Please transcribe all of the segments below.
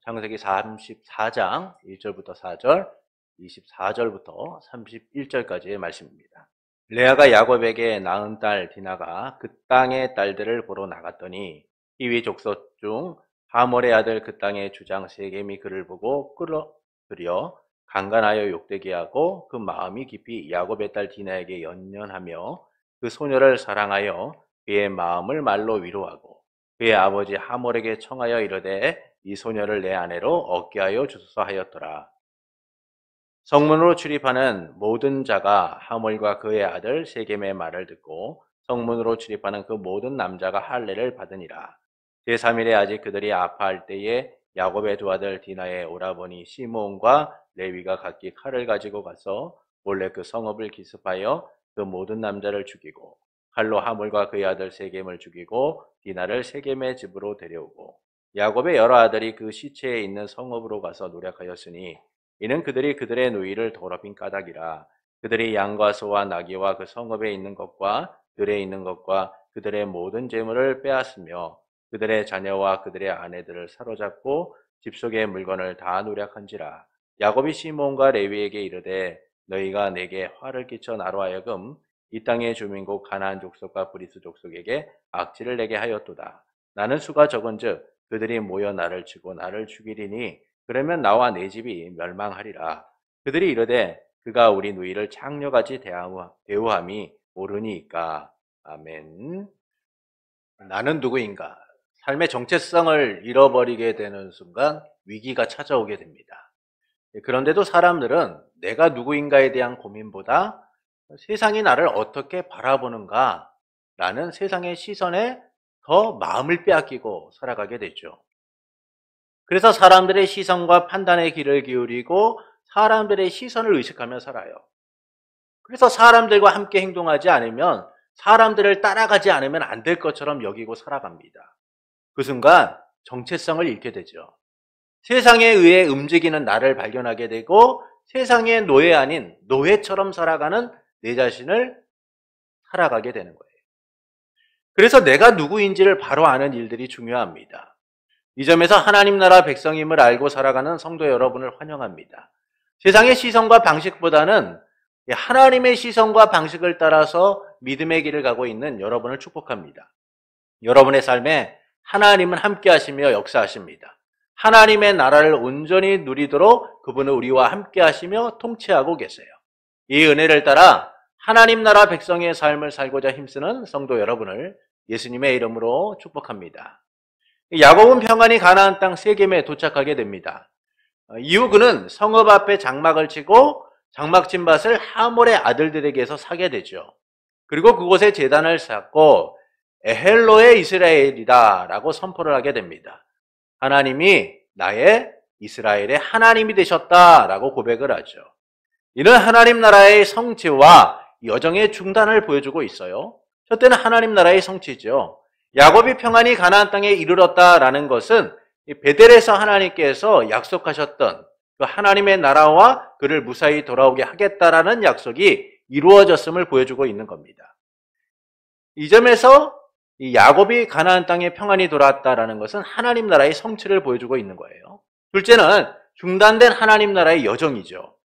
창세기 34장 1절부터 4절, 24절부터 31절까지의 말씀입니다. 레아가 야곱에게 낳은 딸 디나가 그 땅의 딸들을 보러 나갔더니 히위 족속 중 하몰의 아들 그 땅의 주장 세겜이 그를 보고 끌어들여 강간하여 욕되게 하고 그 마음이 깊이 야곱의 딸 디나에게 연연하며 그 소녀를 사랑하여 그의 마음을 말로 위로하고 그의 아버지 하몰에게 청하여 이르되 이 소녀를 내 아내로 얻게 하여 주소서 하였더라. 성문으로 출입하는 모든 자가 하몰과 그의 아들 세겜의 말을 듣고 성문으로 출입하는 그 모든 남자가 할례를 받으니라. 제3일에 아직 그들이 아파할 때에 야곱의 두 아들 디나의 오라버니 시므온과 레위가 각기 칼을 가지고 가서 몰래 그 성읍을 기습하여 그 모든 남자를 죽이고 칼로 하몰과 그의 아들 세겜을 죽이고 디나를 세겜의 집으로 데려오고 야곱의 여러 아들이 그 시체에 있는 성읍으로 가서 노력하였으니 이는 그들이 그들의 누이를 더럽힌 까닭이라. 그들이 양과 소와 나귀와 그 성읍에 있는 것과 들에 있는 것과 그들의 모든 재물을 빼앗으며 그들의 자녀와 그들의 아내들을 사로잡고 집 속의 물건을 다 노력한지라. 야곱이 시므온과 레위에게 이르되 너희가 내게 화를 끼쳐 나로 하여금 이 땅의 주민국 가나안 족속과 브리스 족속에게 악취를 내게 하였도다. 나는 수가 적은즉 그들이 모여 나를 치고 나를 죽이리니 그러면 나와 내 집이 멸망하리라. 그들이 이르되 그가 우리 누이를 창녀같이 대우함이 옳으니까. 아멘. 나는 누구인가? 삶의 정체성을 잃어버리게 되는 순간 위기가 찾아오게 됩니다. 그런데도 사람들은 내가 누구인가에 대한 고민보다 세상이 나를 어떻게 바라보는가 라는 세상의 시선에 더 마음을 빼앗기고 살아가게 되죠. 그래서 사람들의 시선과 판단의 귀를 기울이고 사람들의 시선을 의식하며 살아요. 그래서 사람들과 함께 행동하지 않으면 사람들을 따라가지 않으면 안 될 것처럼 여기고 살아갑니다. 그 순간 정체성을 잃게 되죠. 세상에 의해 움직이는 나를 발견하게 되고 세상의 노예 아닌 노예처럼 살아가는 내 자신을 살아가게 되는 거예요. 그래서 내가 누구인지를 바로 아는 일들이 중요합니다. 이 점에서 하나님 나라 백성임을 알고 살아가는 성도 여러분을 환영합니다. 세상의 시선과 방식보다는 하나님의 시선과 방식을 따라서 믿음의 길을 가고 있는 여러분을 축복합니다. 여러분의 삶에 하나님은 함께 하시며 역사하십니다. 하나님의 나라를 온전히 누리도록 그분은 우리와 함께 하시며 통치하고 계세요. 이 은혜를 따라 하나님 나라 백성의 삶을 살고자 힘쓰는 성도 여러분을 예수님의 이름으로 축복합니다. 야곱은 평안히 가나안 땅 세겜에 도착하게 됩니다. 이후 그는 성읍 앞에 장막을 치고 장막친 밭을 하몰의 아들들에게서 사게 되죠. 그리고 그곳에 제단을 쌓고 에헬로의 이스라엘이다 라고 선포를 하게 됩니다. 하나님이 나의 이스라엘의 하나님이 되셨다라고 고백을 하죠. 이는 하나님 나라의 성취와 여정의 중단을 보여주고 있어요. 저 때는 하나님 나라의 성취죠. 야곱이 평안히 가나안 땅에 이르렀다라는 것은 베델에서 하나님께서 약속하셨던 그 하나님의 나라와 그를 무사히 돌아오게 하겠다라는 약속이 이루어졌음을 보여주고 있는 겁니다. 이 점에서 이 야곱이 가나안 땅에 평안히 돌아왔다라는 것은 하나님 나라의 성취를 보여주고 있는 거예요. 둘째는 중단된 하나님 나라의 여정이죠.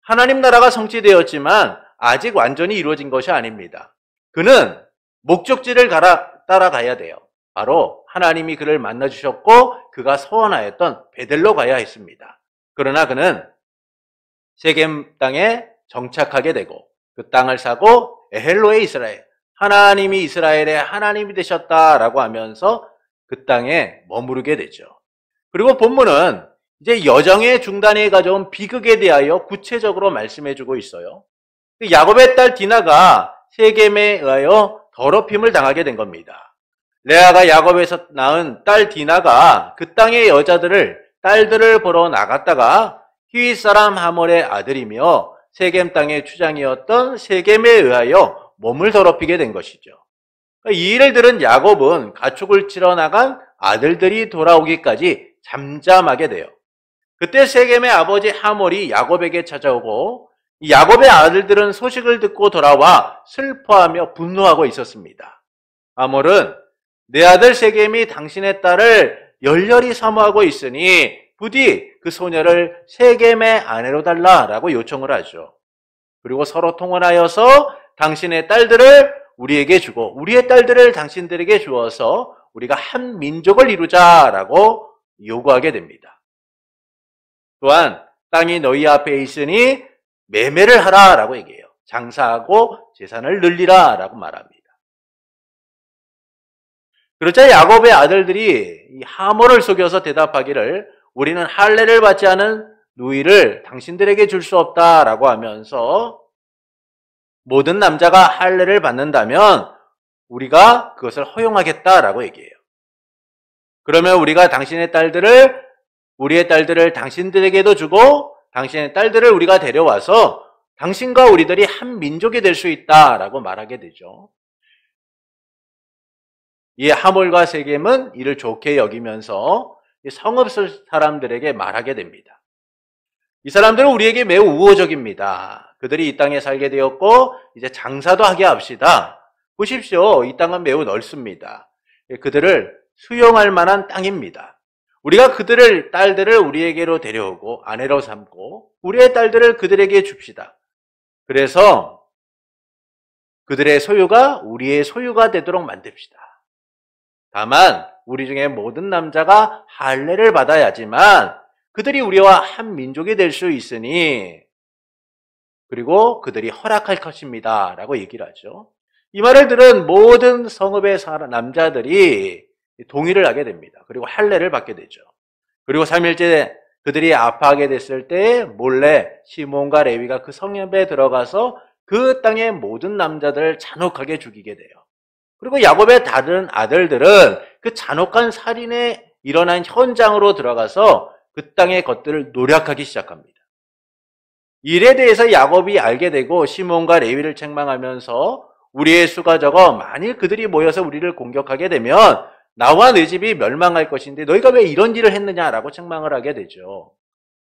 하나님 나라가 성취되었지만 아직 완전히 이루어진 것이 아닙니다. 그는 목적지를 따라가야 돼요. 바로 하나님이 그를 만나주셨고 그가 서원하였던 베델로 가야 했습니다. 그러나 그는 세겜 땅에 정착하게 되고 그 땅을 사고 에헬로의 이스라엘, 하나님이 이스라엘의 하나님이 되셨다라고 하면서 그 땅에 머무르게 되죠. 그리고 본문은 이제 여정의 중단에 가져온 비극에 대하여 구체적으로 말씀해주고 있어요. 야곱의 딸 디나가 세겜에 의하여 더럽힘을 당하게 된 겁니다. 레아가 야곱에서 낳은 딸 디나가 그 땅의 딸들을 보러 나갔다가 히윗 사람 하몰의 아들이며 세겜 땅의 추장이었던 세겜에 의하여 몸을 더럽히게 된 것이죠. 이 일을 들은 야곱은 가축을 치러 나간 아들들이 돌아오기까지 잠잠하게 돼요. 그때 세겜의 아버지 하몰이 야곱에게 찾아오고 야곱의 아들들은 소식을 듣고 돌아와 슬퍼하며 분노하고 있었습니다. 하몰은 내 아들 세겜이 당신의 딸을 열렬히 사모하고 있으니 부디 그 소녀를 세겜의 아내로 달라라고 요청을 하죠. 그리고 서로 통혼하여서 당신의 딸들을 우리에게 주고 우리의 딸들을 당신들에게 주어서 우리가 한 민족을 이루자라고 요구하게 됩니다. 또한 땅이 너희 앞에 있으니 매매를 하라라고 얘기해요. 장사하고 재산을 늘리라라고 말합니다. 그러자 야곱의 아들들이 이 하모를 속여서 대답하기를 우리는 할례를 받지 않은 누이를 당신들에게 줄 수 없다라고 하면서 모든 남자가 할례를 받는다면 우리가 그것을 허용하겠다라고 얘기해요. 그러면 우리가 우리의 딸들을 당신들에게도 주고 당신의 딸들을 우리가 데려와서 당신과 우리들이 한 민족이 될 수 있다라고 말하게 되죠. 이 하몰과 세겜은 이를 좋게 여기면서 성읍 사람들에게 말하게 됩니다. 이 사람들은 우리에게 매우 우호적입니다. 그들이 이 땅에 살게 되었고 이제 장사도 하게 합시다. 보십시오. 이 땅은 매우 넓습니다. 그들을 수용할 만한 땅입니다. 우리가 그들을 딸들을 우리에게로 데려오고 아내로 삼고 우리의 딸들을 그들에게 줍시다. 그래서 그들의 소유가 우리의 소유가 되도록 만듭시다. 다만 우리 중에 모든 남자가 할례를 받아야지만 그들이 우리와 한 민족이 될 수 있으니 그리고 그들이 허락할 것입니다 라고 얘기를 하죠. 이 말을 들은 모든 성읍의 남자들이 동의를 하게 됩니다. 그리고 할례를 받게 되죠. 그리고 3일째 그들이 아파하게 됐을 때 몰래 시몬과 레위가 그 성읍에 들어가서 그 땅의 모든 남자들을 잔혹하게 죽이게 돼요. 그리고 야곱의 다른 아들들은 그 잔혹한 살인에 일어난 현장으로 들어가서 그 땅의 것들을 노력하기 시작합니다. 일에 대해서 야곱이 알게 되고 시몬과 레위를 책망하면서 우리의 수가 적어 만일 그들이 모여서 우리를 공격하게 되면 나와 내 집이 멸망할 것인데 너희가 왜 이런 일을 했느냐라고 책망을 하게 되죠.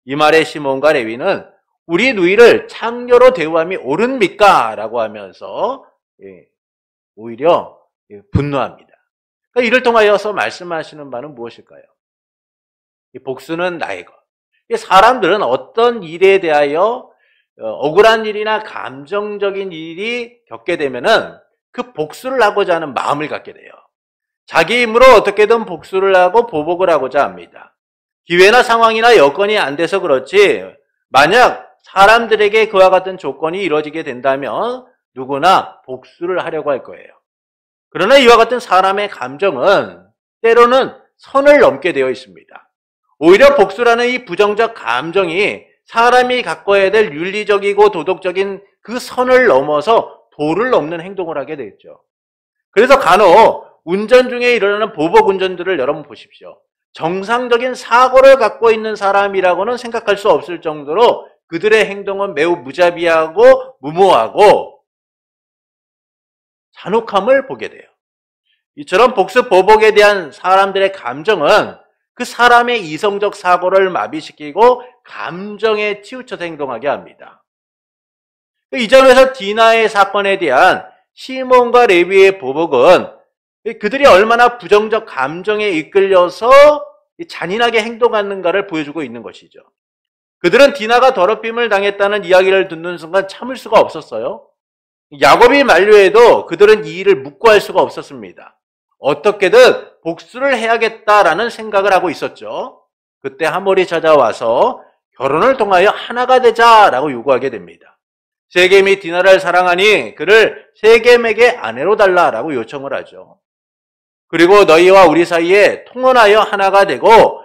이 말에 시몬과 레위는 우리 누이를 창녀로 대우함이 옳습니까? 라고 하면서 오히려 분노합니다. 그러니까 이를 통하여서 말씀하시는 바는 무엇일까요? 복수는 나의 것. 사람들은 어떤 일에 대하여 억울한 일이나 감정적인 일이 겪게 되면은 그 복수를 하고자 하는 마음을 갖게 돼요. 자기 힘으로 어떻게든 복수를 하고 보복을 하고자 합니다. 기회나 상황이나 여건이 안 돼서 그렇지 만약 사람들에게 그와 같은 조건이 이루어지게 된다면 누구나 복수를 하려고 할 거예요. 그러나 이와 같은 사람의 감정은 때로는 선을 넘게 되어 있습니다. 오히려 복수라는 이 부정적 감정이 사람이 갖고야 될 윤리적이고 도덕적인 그 선을 넘어서 도를 넘는 행동을 하게 되죠. 그래서 간혹 운전 중에 일어나는 보복 운전들을 여러분 보십시오. 정상적인 사고를 갖고 있는 사람이라고는 생각할 수 없을 정도로 그들의 행동은 매우 무자비하고 무모하고 잔혹함을 보게 돼요. 이처럼 복수 보복에 대한 사람들의 감정은 그 사람의 이성적 사고를 마비시키고 감정에 치우쳐서 행동하게 합니다. 이 점에서 디나의 사건에 대한 시몬과 레위의 보복은 그들이 얼마나 부정적 감정에 이끌려서 잔인하게 행동하는가를 보여주고 있는 것이죠. 그들은 디나가 더럽힘을 당했다는 이야기를 듣는 순간 참을 수가 없었어요. 야곱이 만류해도 그들은 이 일을 묵고할 수가 없었습니다. 어떻게든 복수를 해야겠다라는 생각을 하고 있었죠. 그때 하몰이 찾아와서 결혼을 통하여 하나가 되자라고 요구하게 됩니다. 세겜이 디나를 사랑하니 그를 세겜에게 아내로 달라라고 요청을 하죠. 그리고 너희와 우리 사이에 통혼하여 하나가 되고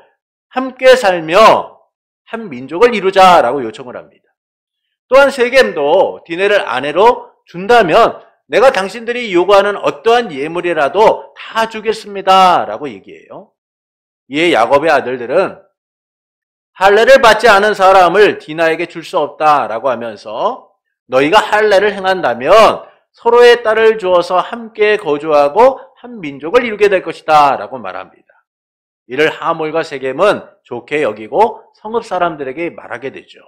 함께 살며 한 민족을 이루자라고 요청을 합니다. 또한 세겜도 디나를 아내로 준다면 내가 당신들이 요구하는 어떠한 예물이라도 다 주겠습니다 라고 얘기해요. 이에 야곱의 아들들은 할례를 받지 않은 사람을 디나에게 줄 수 없다라고 하면서 너희가 할례를 행한다면 서로의 딸을 주어서 함께 거주하고 한 민족을 이루게 될 것이다 라고 말합니다. 이를 하몰과 세겜은 좋게 여기고 성읍 사람들에게 말하게 되죠.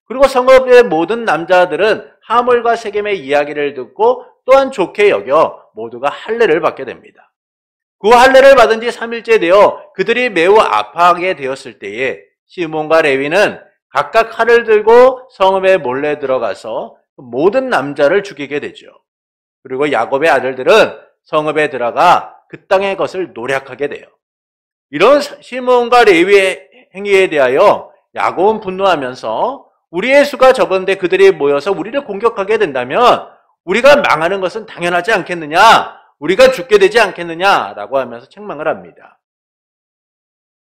그리고 성읍의 모든 남자들은 하몰과 세겜의 이야기를 듣고 또한 좋게 여겨 모두가 할례를 받게 됩니다. 그 할례를 받은 지 3일째 되어 그들이 매우 아파하게 되었을 때에 시몬과 레위는 각각 칼을 들고 성읍에 몰래 들어가서 모든 남자를 죽이게 되죠. 그리고 야곱의 아들들은 성읍에 들어가 그 땅의 것을 노략하게 돼요. 이런 시몬과 레위의 행위에 대하여 야곱은 분노하면서 우리의 수가 적은데 그들이 모여서 우리를 공격하게 된다면 우리가 망하는 것은 당연하지 않겠느냐? 우리가 죽게 되지 않겠느냐라고 하면서 책망을 합니다.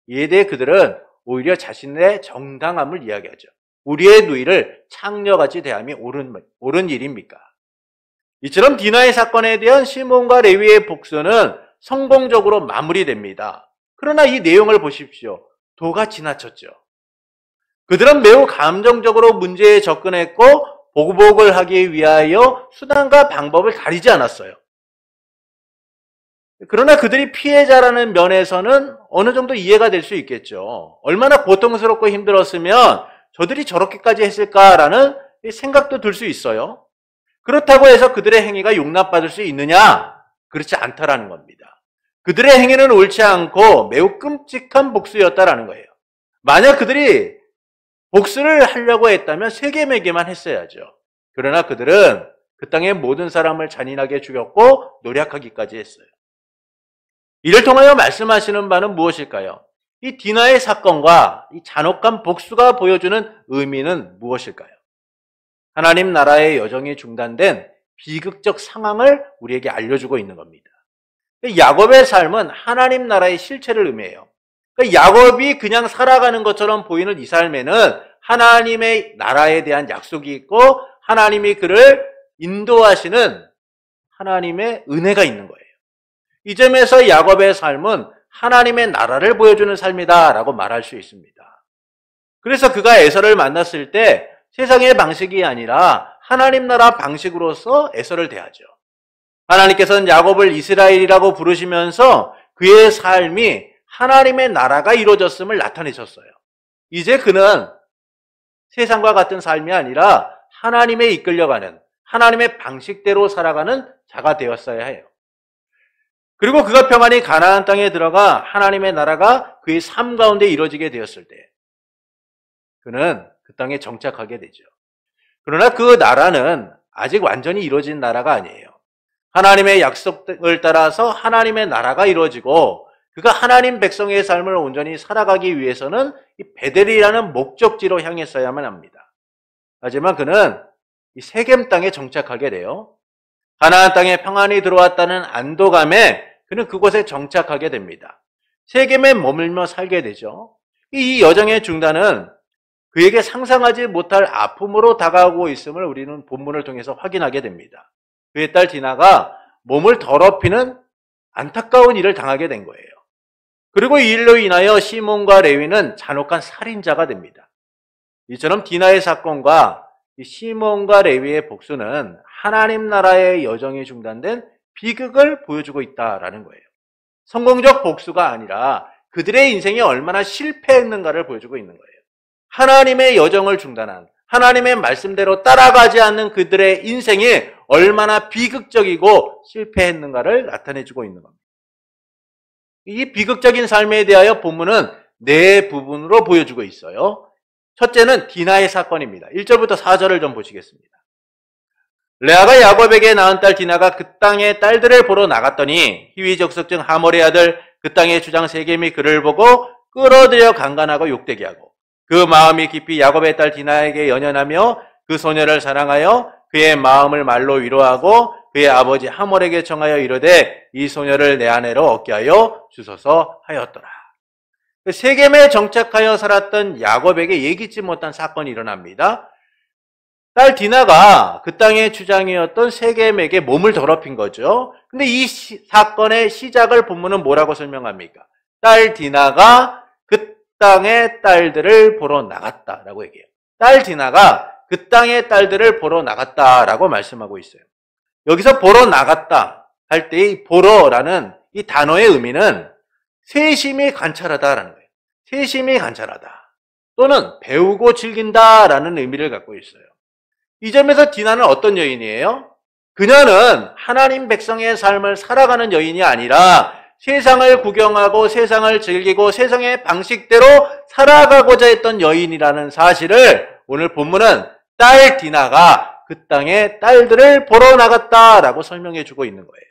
이에 대해 그들은 오히려 자신의 정당함을 이야기하죠. 우리의 누이를 창녀같이 대함이 옳은 일입니까? 이처럼 디나의 사건에 대한 시몬과 레위의 복수는 성공적으로 마무리됩니다. 그러나 이 내용을 보십시오. 도가 지나쳤죠. 그들은 매우 감정적으로 문제에 접근했고 보복을 하기 위하여 수단과 방법을 가리지 않았어요. 그러나 그들이 피해자라는 면에서는 어느 정도 이해가 될 수 있겠죠. 얼마나 고통스럽고 힘들었으면 저들이 저렇게까지 했을까라는 생각도 들 수 있어요. 그렇다고 해서 그들의 행위가 용납받을 수 있느냐? 그렇지 않다라는 겁니다. 그들의 행위는 옳지 않고 매우 끔찍한 복수였다라는 거예요. 만약 그들이 복수를 하려고 했다면 세겜에게만 했어야죠. 그러나 그들은 그 땅의 모든 사람을 잔인하게 죽였고 노략하기까지 했어요. 이를 통하여 말씀하시는 바는 무엇일까요? 이 디나의 사건과 이 잔혹한 복수가 보여주는 의미는 무엇일까요? 하나님 나라의 여정이 중단된 비극적 상황을 우리에게 알려주고 있는 겁니다. 야곱의 삶은 하나님 나라의 실체를 의미해요. 야곱이 그냥 살아가는 것처럼 보이는 이 삶에는 하나님의 나라에 대한 약속이 있고 하나님이 그를 인도하시는 하나님의 은혜가 있는 거예요. 이 점에서 야곱의 삶은 하나님의 나라를 보여주는 삶이다라고 말할 수 있습니다. 그래서 그가 에서를 만났을 때 세상의 방식이 아니라 하나님 나라 방식으로서 에서를 대하죠. 하나님께서는 야곱을 이스라엘이라고 부르시면서 그의 삶이 하나님의 나라가 이루어졌음을 나타내셨어요. 이제 그는 세상과 같은 삶이 아니라 하나님에 이끌려가는 하나님의 방식대로 살아가는 자가 되었어야 해요. 그리고 그가 평안히 가나안 땅에 들어가 하나님의 나라가 그의 삶 가운데 이루어지게 되었을 때 그는 그 땅에 정착하게 되죠. 그러나 그 나라는 아직 완전히 이루어진 나라가 아니에요. 하나님의 약속을 따라서 하나님의 나라가 이루어지고 그가 하나님 백성의 삶을 온전히 살아가기 위해서는 이 베델이라는 목적지로 향했어야만 합니다. 하지만 그는 이 세겜 땅에 정착하게 돼요. 가나안 땅에 평안히 들어왔다는 안도감에 그는 그곳에 정착하게 됩니다. 세겜에 머물며 살게 되죠. 이 여정의 중단은 그에게 상상하지 못할 아픔으로 다가오고 있음을 우리는 본문을 통해서 확인하게 됩니다. 그의 딸 디나가 몸을 더럽히는 안타까운 일을 당하게 된 거예요. 그리고 이 일로 인하여 시몬과 레위는 잔혹한 살인자가 됩니다. 이처럼 디나의 사건과 시몬과 레위의 복수는 하나님 나라의 여정이 중단된 비극을 보여주고 있다라는 거예요. 성공적 복수가 아니라 그들의 인생이 얼마나 실패했는가를 보여주고 있는 거예요. 하나님의 여정을 중단한 하나님의 말씀대로 따라가지 않는 그들의 인생이 얼마나 비극적이고 실패했는가를 나타내주고 있는 겁니다. 이 비극적인 삶에 대하여 본문은 네 부분으로 보여주고 있어요. 첫째는 디나의 사건입니다. 1절부터 4절을 좀 보시겠습니다. 레아가 야곱에게 낳은 딸 디나가 그 땅의 딸들을 보러 나갔더니 히위 족속 중 하몰의 아들 그 땅의 주장 세겜이 그를 보고 끌어들여 강간하고 욕되게 하고 그 마음이 깊이 야곱의 딸 디나에게 연연하며 그 소녀를 사랑하여 그의 마음을 말로 위로하고 그의 아버지 하몰에게 청하여 이르되 이 소녀를 내 아내로 얻게 하여 주소서 하였더라. 세겜에 정착하여 살았던 야곱에게 예기치 못한 사건이 일어납니다. 딸 디나가 그 땅의 주장이었던 세겜에게 몸을 더럽힌 거죠. 근데 이 사건의 시작을 본문은 뭐라고 설명합니까? 딸 디나가 그 땅의 딸들을 보러 나갔다라고 얘기해요. 딸 디나가 그 땅의 딸들을 보러 나갔다라고 말씀하고 있어요. 여기서 보러 나갔다 할 때 이 보러라는 이 단어의 의미는 세심히 관찰하다라는 거예요. 세심히 관찰하다 또는 배우고 즐긴다라는 의미를 갖고 있어요. 이 점에서 디나는 어떤 여인이에요? 그녀는 하나님 백성의 삶을 살아가는 여인이 아니라 세상을 구경하고 세상을 즐기고 세상의 방식대로 살아가고자 했던 여인이라는 사실을 오늘 본문은 딸 디나가 그 땅에 딸들을 보러 나갔다라고 설명해 주고 있는 거예요.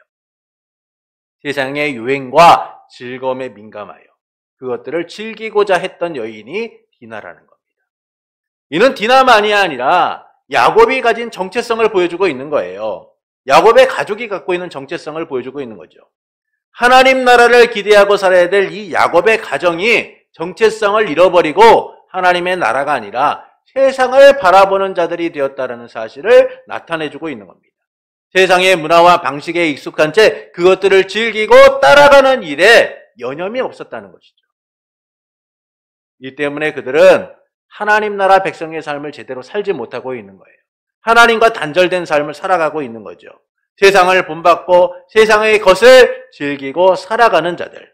세상의 유행과 즐거움에 민감하여 그것들을 즐기고자 했던 여인이 디나라는 겁니다. 이는 디나만이 아니라 야곱이 가진 정체성을 보여주고 있는 거예요. 야곱의 가족이 갖고 있는 정체성을 보여주고 있는 거죠. 하나님 나라를 기대하고 살아야 될 이 야곱의 가정이 정체성을 잃어버리고 하나님의 나라가 아니라 세상을 바라보는 자들이 되었다는 사실을 나타내주고 있는 겁니다. 세상의 문화와 방식에 익숙한 채 그것들을 즐기고 따라가는 일에 여념이 없었다는 것이죠. 이 때문에 그들은 하나님 나라 백성의 삶을 제대로 살지 못하고 있는 거예요. 하나님과 단절된 삶을 살아가고 있는 거죠. 세상을 본받고 세상의 것을 즐기고 살아가는 자들.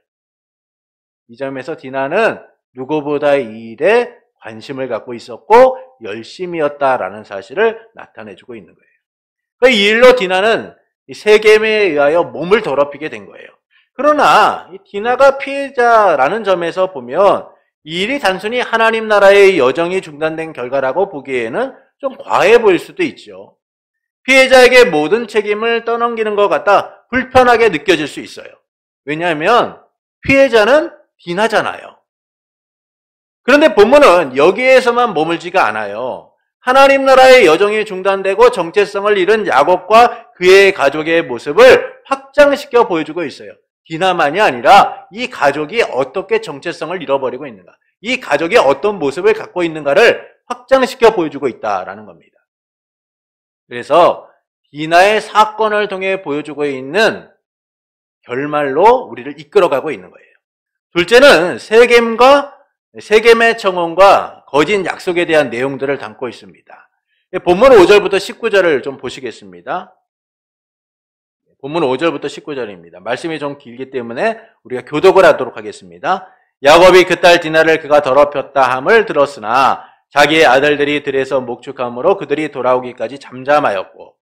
이 점에서 디나는 누구보다 이 일에 관심을 갖고 있었고 열심이었다라는 사실을 나타내주고 있는 거예요. 이 일로 디나는 세겜에 의하여 몸을 더럽히게 된 거예요. 그러나 이 디나가 피해자라는 점에서 보면 이 일이 단순히 하나님 나라의 여정이 중단된 결과라고 보기에는 좀 과해 보일 수도 있죠. 피해자에게 모든 책임을 떠넘기는 것 같다 불편하게 느껴질 수 있어요. 왜냐하면 피해자는 디나잖아요. 그런데 본문은 여기에서만 머물지가 않아요. 하나님 나라의 여정이 중단되고 정체성을 잃은 야곱과 그의 가족의 모습을 확장시켜 보여주고 있어요. 디나만이 아니라 이 가족이 어떻게 정체성을 잃어버리고 있는가, 이 가족이 어떤 모습을 갖고 있는가를 확장시켜 보여주고 있다라는 겁니다. 그래서 디나의 사건을 통해 보여주고 있는 결말로 우리를 이끌어가고 있는 거예요. 둘째는 세겜의 청혼과 거짓 약속에 대한 내용들을 담고 있습니다. 본문 5절부터 19절을 좀 보시겠습니다. 본문 5절부터 19절입니다. 말씀이 좀 길기 때문에 우리가 교독을 하도록 하겠습니다. 야곱이 그 딸 디나를 그가 더럽혔다 함을 들었으나 자기의 아들들이 들에서 목축함으로 그들이 돌아오기까지 잠잠하였고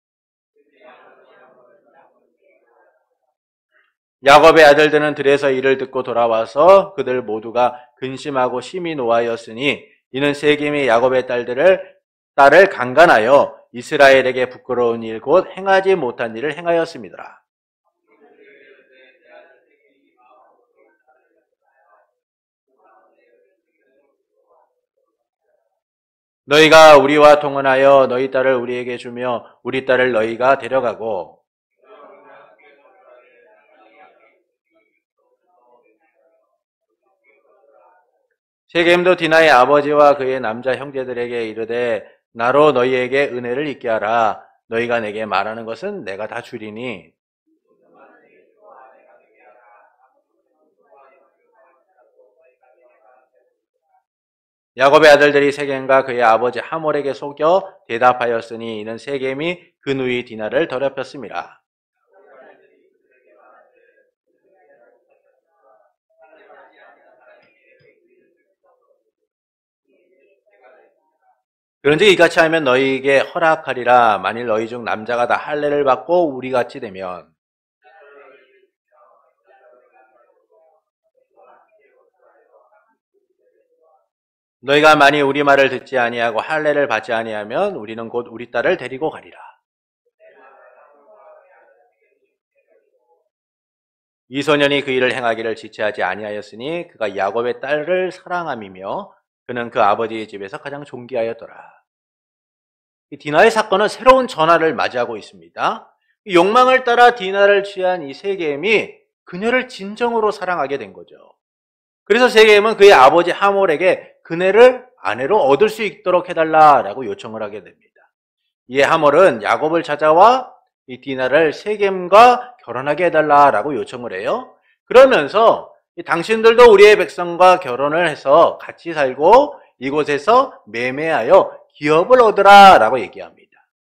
야곱의 아들들은 들에서 이를 듣고 돌아와서 그들 모두가 근심하고 심히 노하였으니 이는 세겜이 야곱의 딸을 강간하여 이스라엘에게 부끄러운 일 곧 행하지 못한 일을 행하였습니다. 너희가 우리와 통혼하여 너희 딸을 우리에게 주며 우리 딸을 너희가 데려가고 세겜도 디나의 아버지와 그의 남자 형제들에게 이르되 나로 너희에게 은혜를 있게 하라. 너희가 내게 말하는 것은 내가 다 주리니 야곱의 아들들이 세겜과 그의 아버지 하몰에게 속여 대답하였으니 이는 세겜이 그 누이 디나를 더럽혔습니다. 그런즉 이같이 하면 너희에게 허락하리라. 만일 너희 중 남자가 다 할례를 받고 우리같이 되면 너희가 만일 우리 말을 듣지 아니하고 할례를 받지 아니하면 우리는 곧 우리 딸을 데리고 가리라. 이 소년이 그 일을 행하기를 지체하지 아니하였으니 그가 야곱의 딸을 사랑함이며 그는 그 아버지의 집에서 가장 존귀하였더라. 이 디나의 사건은 새로운 전환을 맞이하고 있습니다. 욕망을 따라 디나를 취한 이 세겜이 그녀를 진정으로 사랑하게 된 거죠. 그래서 세겜은 그의 아버지 하몰에게 그네를 아내로 얻을 수 있도록 해달라라고 요청을 하게 됩니다. 이에 하몰은 야곱을 찾아와 이 디나를 세겜과 결혼하게 해달라라고 요청을 해요. 그러면서 당신들도 우리의 백성과 결혼을 해서 같이 살고 이곳에서 매매하여 기업을 얻으라라고 얘기합니다.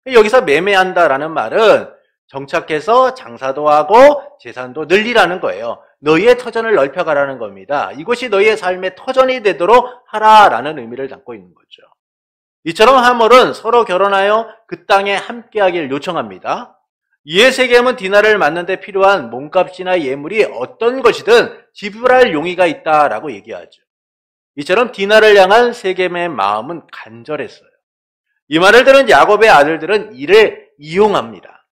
여기서 매매한다라는 말은 정착해서 장사도 하고 재산도 늘리라는 거예요. 너희의 터전을 넓혀가라는 겁니다. 이곳이 너희의 삶의 터전이 되도록 하라라는 의미를 담고 있는 거죠. 이처럼 하몰은 서로 결혼하여 그 땅에 함께하길 요청합니다. 이에 세겜은 디나를 맞는데 필요한 몸값이나 예물이 어떤 것이든 지불할 용의가 있다라고 얘기하죠. 이처럼 디나를 향한 세겜의 마음은 간절했어요. 이 말을 들은 야곱의 아들들은 이를 이용합니다.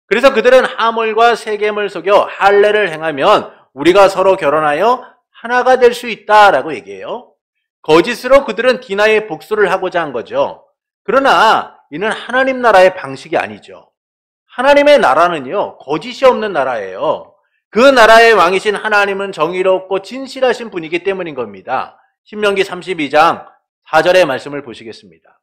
그래서 그들은 하몰과 세겜을 속여 할례를 행하면 우리가 서로 결혼하여 하나가 될 수 있다라고 얘기해요. 거짓으로 그들은 디나의 복수를 하고자 한 거죠. 그러나 이는 하나님 나라의 방식이 아니죠. 하나님의 나라는요, 거짓이 없는 나라예요. 그 나라의 왕이신 하나님은 정의롭고 진실하신 분이기 때문인 겁니다. 신명기 32장 4절의 말씀을 보시겠습니다.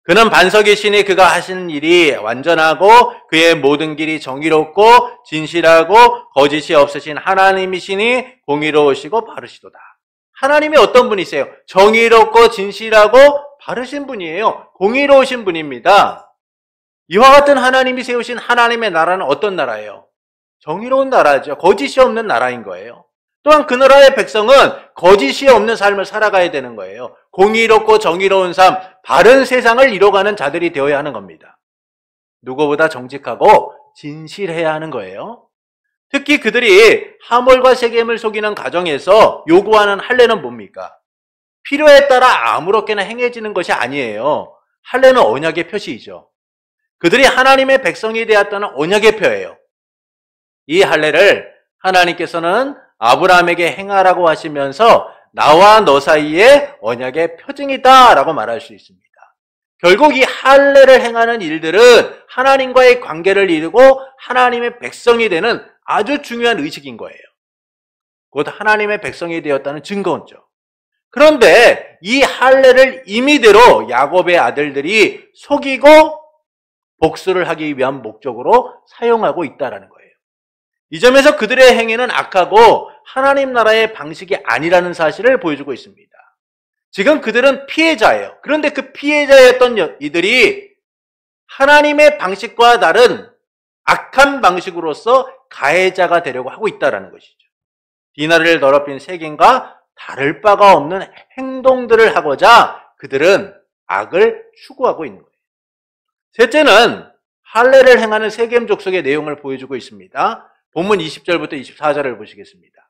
그는 반석이시니 그가 하신 일이 완전하고 그의 모든 길이 정의롭고 진실하고 거짓이 없으신 하나님이시니 공의로우시고 바르시도다. 하나님이 어떤 분이세요? 정의롭고 진실하고 바르신 분이에요. 공의로우신 분입니다. 이와 같은 하나님이 세우신 하나님의 나라는 어떤 나라예요? 정의로운 나라죠. 거짓이 없는 나라인 거예요. 또한 그 나라의 백성은 거짓이 없는 삶을 살아가야 되는 거예요. 공의롭고 정의로운 삶, 바른 세상을 이뤄가는 자들이 되어야 하는 겁니다. 누구보다 정직하고 진실해야 하는 거예요. 특히 그들이 하몰과 세겜을 속이는 가정에서 요구하는 할례는 뭡니까? 필요에 따라 아무렇게나 행해지는 것이 아니에요. 할례는 언약의 표시이죠. 그들이 하나님의 백성이 되었다는 언약의 표예요. 이 할례를 하나님께서는 아브라함에게 행하라고 하시면서 나와 너 사이에 언약의 표징이다라고 말할 수 있습니다. 결국 이 할례를 행하는 일들은 하나님과의 관계를 이루고 하나님의 백성이 되는 아주 중요한 의식인 거예요. 곧 하나님의 백성이 되었다는 증거죠. 그런데 이 할례를 임의대로 야곱의 아들들이 속이고 복수를 하기 위한 목적으로 사용하고 있다는 거예요. 이 점에서 그들의 행위는 악하고 하나님 나라의 방식이 아니라는 사실을 보여주고 있습니다. 지금 그들은 피해자예요. 그런데 그 피해자였던 이들이 하나님의 방식과 다른 악한 방식으로서 가해자가 되려고 하고 있다는 것이죠. 디나를 더럽힌 세겜과 다를 바가 없는 행동들을 하고자 그들은 악을 추구하고 있는 거예요. 셋째는 할례를 행하는 세겜 족속의 내용을 보여주고 있습니다. 본문 20절부터 24절을 보시겠습니다.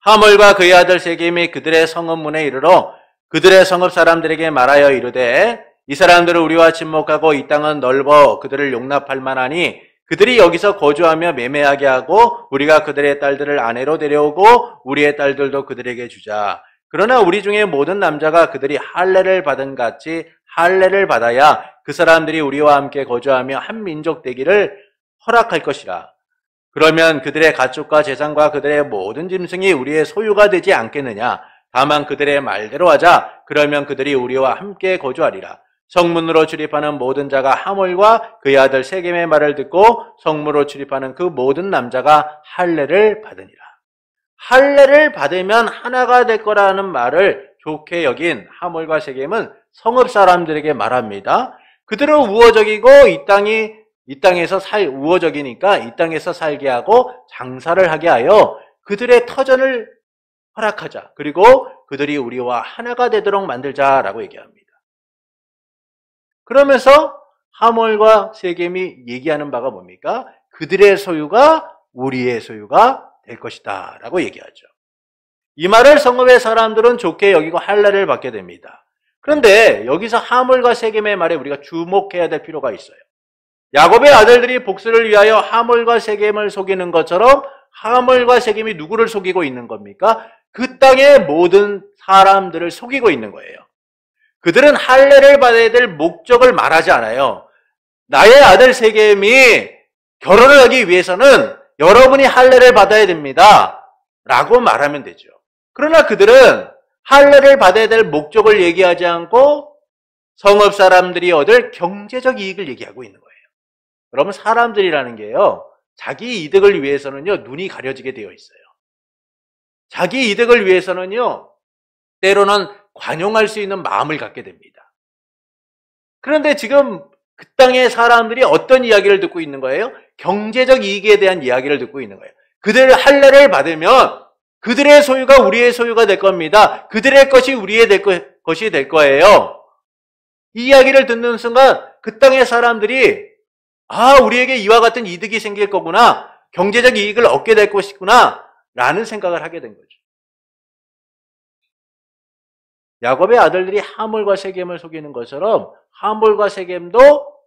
하몰과 그의 아들 세겜이 그들의 성읍 문에 이르러 그들의 성읍 사람들에게 말하여 이르되 이 사람들은 우리와 친목하고 이 땅은 넓어 그들을 용납할 만하니 그들이 여기서 거주하며 매매하게 하고 우리가 그들의 딸들을 아내로 데려오고 우리의 딸들도 그들에게 주자. 그러나 우리 중에 모든 남자가 그들이 할례를 받은 같이 할례를 받아야 그 사람들이 우리와 함께 거주하며 한 민족 되기를 허락할 것이라. 그러면 그들의 가축과 재산과 그들의 모든 짐승이 우리의 소유가 되지 않겠느냐. 다만 그들의 말대로 하자. 그러면 그들이 우리와 함께 거주하리라. 성문으로 출입하는 모든 자가 하몰과 그의 아들 세겜의 말을 듣고 성문으로 출입하는 그 모든 남자가 할례를 받으니라. 할례를 받으면 하나가 될 거라는 말을 좋게 여긴 하몰과 세겜은 성읍 사람들에게 말합니다. 그들은 우호적이고 이 땅에서 우호적이니까 이 땅에서 살게 하고 장사를 하게 하여 그들의 터전을 허락하자. 그리고 그들이 우리와 하나가 되도록 만들자라고 얘기합니다. 그러면서 하몰과 세겜이 얘기하는 바가 뭡니까? 그들의 소유가 우리의 소유가 될 것이다 라고 얘기하죠. 이 말을 성읍의 사람들은 좋게 여기고 할례를 받게 됩니다. 그런데 여기서 하몰과 세겜의 말에 우리가 주목해야 될 필요가 있어요. 야곱의 아들들이 복수를 위하여 하몰과 세겜을 속이는 것처럼 하몰과 세겜이 누구를 속이고 있는 겁니까? 그 땅의 모든 사람들을 속이고 있는 거예요. 그들은 할례를 받아야 될 목적을 말하지 않아요. 나의 아들 세겜이 결혼을 하기 위해서는 여러분이 할례를 받아야 됩니다 라고 말하면 되죠. 그러나 그들은 할례를 받아야 될 목적을 얘기하지 않고 성읍 사람들이 얻을 경제적 이익을 얘기하고 있는 거예요. 여러분, 사람들이라는 게요, 자기 이득을 위해서는요, 눈이 가려지게 되어 있어요. 자기 이득을 위해서는요, 때로는 관용할 수 있는 마음을 갖게 됩니다. 그런데 지금 그 땅의 사람들이 어떤 이야기를 듣고 있는 거예요? 경제적 이익에 대한 이야기를 듣고 있는 거예요. 그들의 할례를 받으면 그들의 소유가 우리의 소유가 될 겁니다. 그들의 것이 우리의 것이 될 거예요. 이 이야기를 듣는 순간 그 땅의 사람들이 아, 우리에게 이와 같은 이득이 생길 거구나. 경제적 이익을 얻게 될 것이구나. 라는 생각을 하게 된 거죠. 야곱의 아들들이 하몰과 세겜을 속이는 것처럼 하몰과 세겜도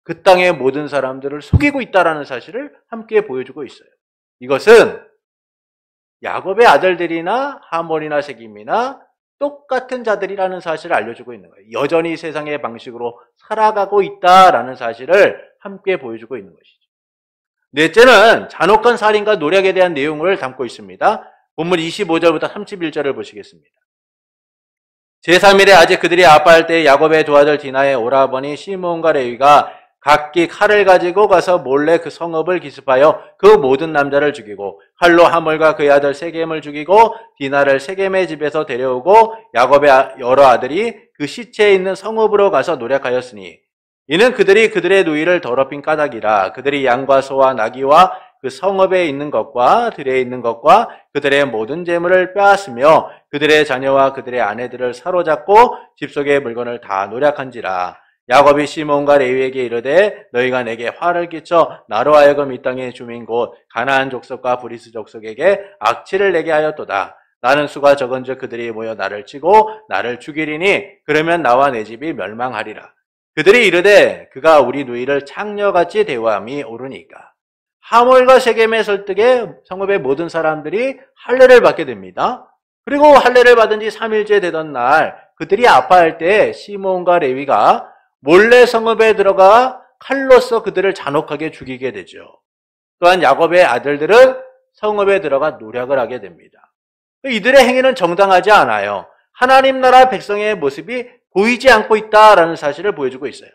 그 땅의 모든 사람들을 속이고 있다는 사실을 함께 보여주고 있어요. 이것은 야곱의 아들들이나 하몰이나 세겜이나 똑같은 자들이라는 사실을 알려주고 있는 거예요. 여전히 세상의 방식으로 살아가고 있다라는 사실을 함께 보여주고 있는 것이죠. 넷째는 잔혹한 살인과 노략에 대한 내용을 담고 있습니다. 본문 25절부터 31절을 보시겠습니다. 제3일에 아직 그들이 아파할 때 야곱의 두 아들 디나의 오라버니 시므온과 레위가 각기 칼을 가지고 가서 몰래 그 성읍을 기습하여 그 모든 남자를 죽이고 칼로 하몰과 그의 아들 세겜을 죽이고 디나를 세겜의 집에서 데려오고 야곱의 여러 아들이 그 시체에 있는 성읍으로 가서 노략하였으니 이는 그들이 그들의 누이를 더럽힌 까닭이라. 그들이 양과 소와 나귀와 그 성읍에 있는 것과 들에 있는 것과 그들의 모든 재물을 빼앗으며 그들의 자녀와 그들의 아내들을 사로잡고 집 속의 물건을 다 노략한지라. 야곱이 시몬과 레위에게 이르되 너희가 내게 화를 끼쳐 나로 하여금 이 땅의 주민 곧 가나안 족속과 브리스 족속에게 악취를 내게 하였도다. 나는 수가 적은즉 그들이 모여 나를 치고 나를 죽이리니 그러면 나와 내 집이 멸망하리라. 그들이 이르되 그가 우리 누이를 창녀같이 대우함이 옳으니까. 하몰과 세겜의 설득에 성읍의 모든 사람들이 할례를 받게 됩니다. 그리고 할례를 받은 지 3일째 되던 날 그들이 아파할 때 시몬과 레위가 몰래 성읍에 들어가 칼로서 그들을 잔혹하게 죽이게 되죠. 또한 야곱의 아들들은 성읍에 들어가 노략을 하게 됩니다. 이들의 행위는 정당하지 않아요. 하나님 나라 백성의 모습이 보이지 않고 있다라는 사실을 보여주고 있어요.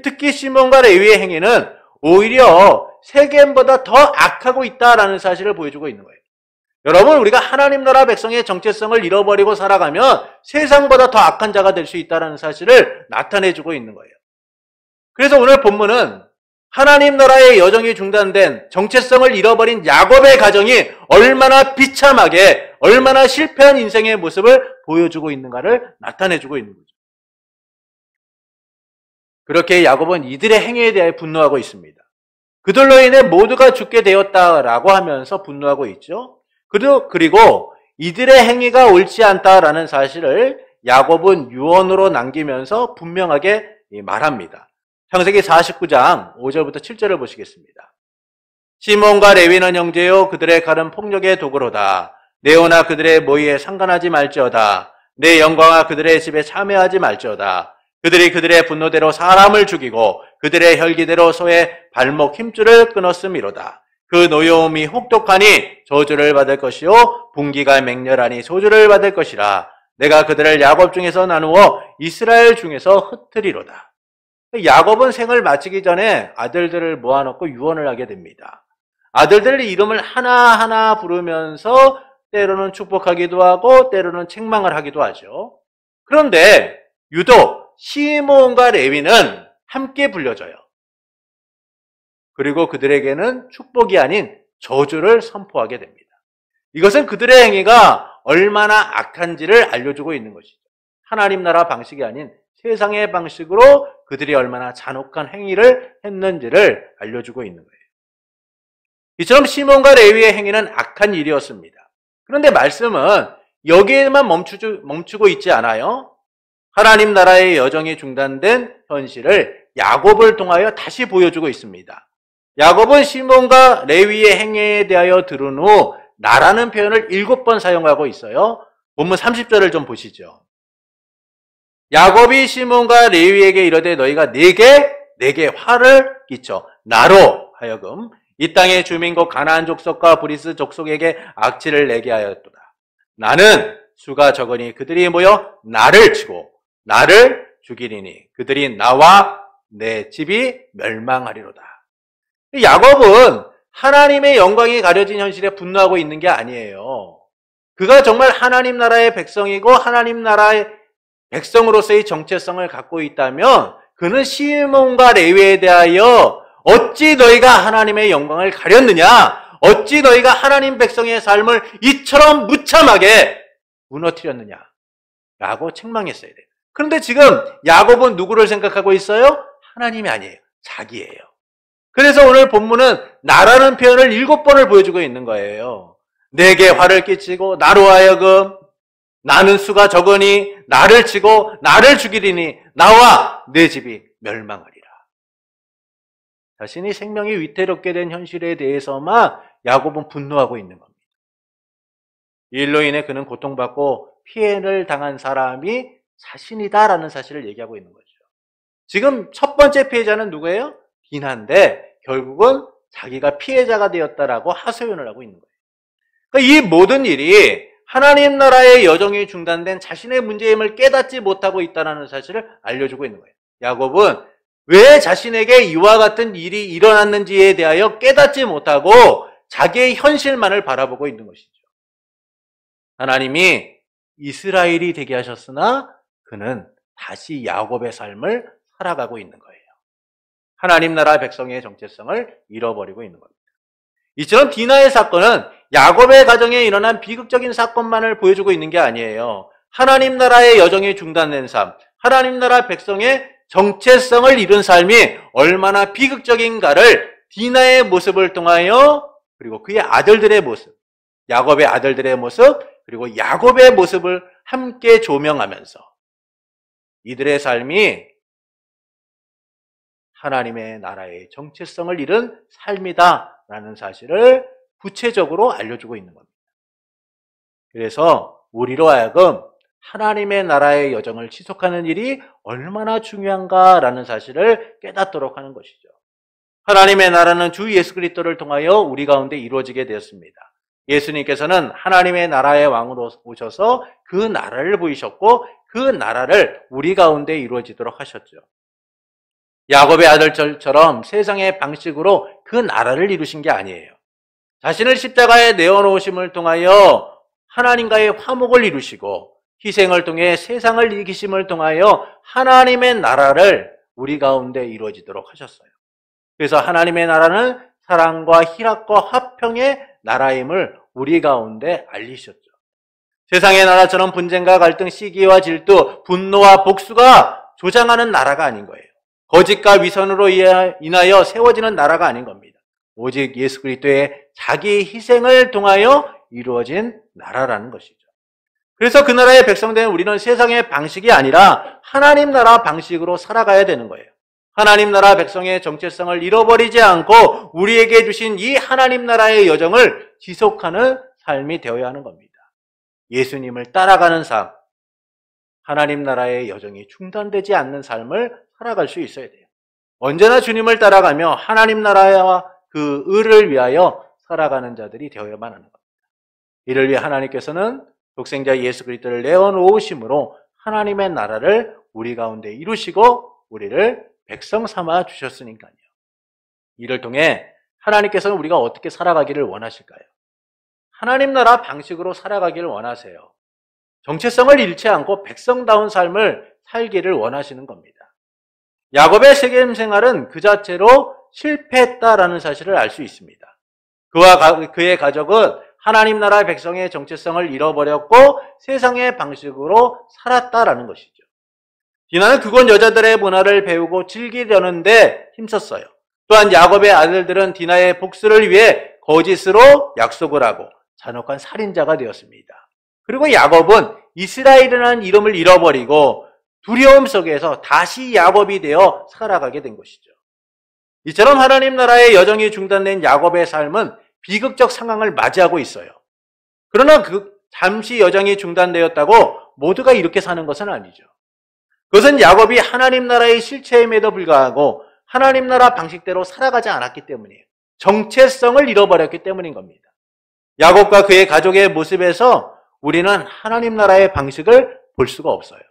특히 시몬과 레위의 행위는 오히려 세겜보다 더 악하고 있다라는 사실을 보여주고 있는 거예요. 여러분, 우리가 하나님 나라 백성의 정체성을 잃어버리고 살아가면 세상보다 더 악한 자가 될 수 있다는 사실을 나타내주고 있는 거예요. 그래서 오늘 본문은 하나님 나라의 여정이 중단된 정체성을 잃어버린 야곱의 가정이 얼마나 비참하게, 얼마나 실패한 인생의 모습을 보여주고 있는가를 나타내주고 있는 거죠. 그렇게 야곱은 이들의 행위에 대해 분노하고 있습니다. 그들로 인해 모두가 죽게 되었다라고 하면서 분노하고 있죠. 그리고 이들의 행위가 옳지 않다라는 사실을 야곱은 유언으로 남기면서 분명하게 말합니다. 창세기 49장 5절부터 7절을 보시겠습니다. 시몬과 레위는 형제요 그들의 칼은 폭력의 도구로다. 네오나 그들의 모의에 상관하지 말지어다. 내 영광아 그들의 집에 참여하지 말지어다. 그들이 그들의 분노대로 사람을 죽이고 그들의 혈기대로 소의 발목 힘줄을 끊었음이로다. 그 노여움이 혹독하니 저주를 받을 것이요 분기가 맹렬하니 소주를 받을 것이라. 내가 그들을 야곱 중에서 나누어 이스라엘 중에서 흩으리로다. 야곱은 생을 마치기 전에 아들들을 모아놓고 유언을 하게 됩니다. 아들들의 이름을 하나하나 부르면서 때로는 축복하기도 하고 때로는 책망을 하기도 하죠. 그런데 유독 시므온과 레위는 함께 불려져요. 그리고 그들에게는 축복이 아닌 저주를 선포하게 됩니다. 이것은 그들의 행위가 얼마나 악한지를 알려주고 있는 것이죠. 하나님 나라 방식이 아닌 세상의 방식으로 그들이 얼마나 잔혹한 행위를 했는지를 알려주고 있는 거예요. 이처럼 시몬과 레위의 행위는 악한 일이었습니다. 그런데 말씀은 여기에만 멈추고 있지 않아요. 하나님 나라의 여정이 중단된 현실을 야곱을 통하여 다시 보여주고 있습니다. 야곱은 시몬과 레위의 행위에 대하여 들은 후 나라는 표현을 7번 사용하고 있어요. 본문 30절을 좀 보시죠. 야곱이 시몬과 레위에게 이르되 너희가 내게 화를 끼쳐 나로 하여금 이 땅의 주민국 가나안 족속과 브리스 족속에게 악취를 내게 하였도다. 나는 수가 적으니 그들이 모여 나를 치고 나를 죽이리니 그들이 나와 내 집이 멸망하리로다. 야곱은 하나님의 영광이 가려진 현실에 분노하고 있는 게 아니에요. 그가 정말 하나님 나라의 백성이고 하나님 나라의 백성으로서의 정체성을 갖고 있다면 그는 시몬과 레위에 대하여 어찌 너희가 하나님의 영광을 가렸느냐? 어찌 너희가 하나님 백성의 삶을 이처럼 무참하게 무너뜨렸느냐? 라고 책망했어야 돼요. 그런데 지금 야곱은 누구를 생각하고 있어요? 하나님이 아니에요. 자기예요. 그래서 오늘 본문은 나라는 표현을 7번을 보여주고 있는 거예요. 내게 화를 끼치고 나로 하여금 나는 수가 적으니 나를 치고 나를 죽이리니 나와 내 집이 멸망하리라. 자신이 생명이 위태롭게 된 현실에 대해서만 야곱은 분노하고 있는 겁니다. 이 일로 인해 그는 고통받고 피해를 당한 사람이 자신이다라는 사실을 얘기하고 있는 거죠. 지금 첫 번째 피해자는 누구예요? 디나인데 결국은 자기가 피해자가 되었다라고 하소연을 하고 있는 거예요. 그러니까 이 모든 일이 하나님 나라의 여정이 중단된 자신의 문제임을 깨닫지 못하고 있다는 사실을 알려주고 있는 거예요. 야곱은 왜 자신에게 이와 같은 일이 일어났는지에 대하여 깨닫지 못하고 자기의 현실만을 바라보고 있는 것이죠. 하나님이 이스라엘이 되게 하셨으나 그는 다시 야곱의 삶을 살아가고 있는 거예요. 하나님 나라 백성의 정체성을 잃어버리고 있는 겁니다. 이처럼 디나의 사건은 야곱의 가정에 일어난 비극적인 사건만을 보여주고 있는 게 아니에요. 하나님 나라의 여정이 중단된 삶, 하나님 나라 백성의 정체성을 잃은 삶이 얼마나 비극적인가를 디나의 모습을 통하여 그리고 그의 아들들의 모습, 야곱의 아들들의 모습, 그리고 야곱의 모습을 함께 조명하면서 이들의 삶이 하나님의 나라의 정체성을 잃은 삶이다라는 사실을 구체적으로 알려주고 있는 겁니다. 그래서 우리로 하여금 하나님의 나라의 여정을 지속하는 일이 얼마나 중요한가라는 사실을 깨닫도록 하는 것이죠. 하나님의 나라는 주 예수 그리스도를 통하여 우리 가운데 이루어지게 되었습니다. 예수님께서는 하나님의 나라의 왕으로 오셔서 그 나라를 보이셨고 그 나라를 우리 가운데 이루어지도록 하셨죠. 야곱의 아들처럼 세상의 방식으로 그 나라를 이루신 게 아니에요. 자신을 십자가에 내어놓으심을 통하여 하나님과의 화목을 이루시고 희생을 통해 세상을 이기심을 통하여 하나님의 나라를 우리 가운데 이루어지도록 하셨어요. 그래서 하나님의 나라는 사랑과 희락과 화평의 나라임을 우리 가운데 알리셨죠. 세상의 나라처럼 분쟁과 갈등, 시기와 질투, 분노와 복수가 조장하는 나라가 아닌 거예요. 거짓과 위선으로 인하여 세워지는 나라가 아닌 겁니다. 오직 예수 그리스도의 자기 희생을 통하여 이루어진 나라라는 것이죠. 그래서 그 나라의 백성된 우리는 세상의 방식이 아니라 하나님 나라 방식으로 살아가야 되는 거예요. 하나님 나라 백성의 정체성을 잃어버리지 않고 우리에게 주신 이 하나님 나라의 여정을 지속하는 삶이 되어야 하는 겁니다. 예수님을 따라가는 삶, 하나님 나라의 여정이 중단되지 않는 삶을 살아갈 수 있어야 돼요. 언제나 주님을 따라가며 하나님 나라와 그 의를 위하여 살아가는 자들이 되어야만 하는 겁니다. 이를 위해 하나님께서는 독생자 예수 그리스도를 내어놓으심으로 하나님의 나라를 우리 가운데 이루시고 우리를 백성 삼아 주셨으니까요. 이를 통해 하나님께서는 우리가 어떻게 살아가기를 원하실까요? 하나님 나라 방식으로 살아가기를 원하세요. 정체성을 잃지 않고 백성다운 삶을 살기를 원하시는 겁니다. 야곱의 세겜 생활은 그 자체로 실패했다라는 사실을 알 수 있습니다. 그와 그의 가족은 하나님 나라 백성의 정체성을 잃어버렸고 세상의 방식으로 살았다라는 것이죠. 디나는 그곳 여자들의 문화를 배우고 즐기려는데 힘썼어요. 또한 야곱의 아들들은 디나의 복수를 위해 거짓으로 약속을 하고 잔혹한 살인자가 되었습니다. 그리고 야곱은 이스라엘이라는 이름을 잃어버리고 두려움 속에서 다시 야곱이 되어 살아가게 된 것이죠. 이처럼 하나님 나라의 여정이 중단된 야곱의 삶은 비극적 상황을 맞이하고 있어요. 그러나 잠시 여정이 중단되었다고 모두가 이렇게 사는 것은 아니죠. 그것은 야곱이 하나님 나라의 실체임에도 불구하고 하나님 나라 방식대로 살아가지 않았기 때문이에요. 정체성을 잃어버렸기 때문인 겁니다. 야곱과 그의 가족의 모습에서 우리는 하나님 나라의 방식을 볼 수가 없어요.